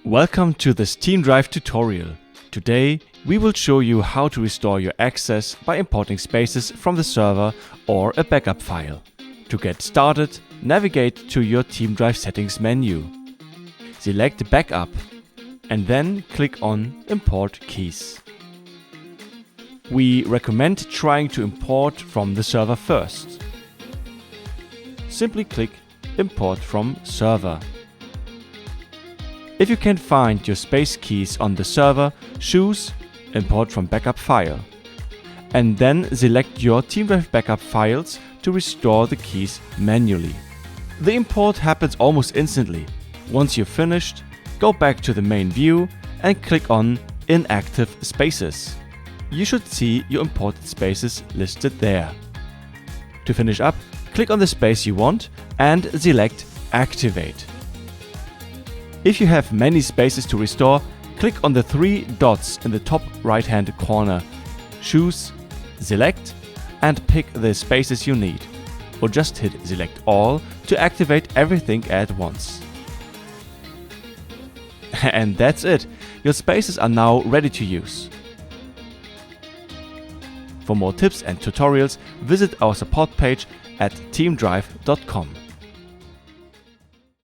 Welcome to this TeamDrive tutorial. Today we will show you how to restore your access by importing spaces from the server or a backup file. To get started, navigate to your TeamDrive settings menu. Select Backup and then click on Import Keys. We recommend trying to import from the server first. Simply click Import from Server. If you can't find your space keys on the server, choose Import from Backup File. And then select your TeamDrive backup files to restore the keys manually. The import happens almost instantly. Once you're finished, go back to the main view and click on Inactive Spaces. You should see your imported spaces listed there. To finish up, click on the space you want and select Activate. If you have many spaces to restore, click on the three dots in the top right-hand corner. Choose, Select and pick the spaces you need. Or just hit Select All to activate everything at once. And that's it. Your spaces are now ready to use. For more tips and tutorials, visit our support page at teamdrive.com.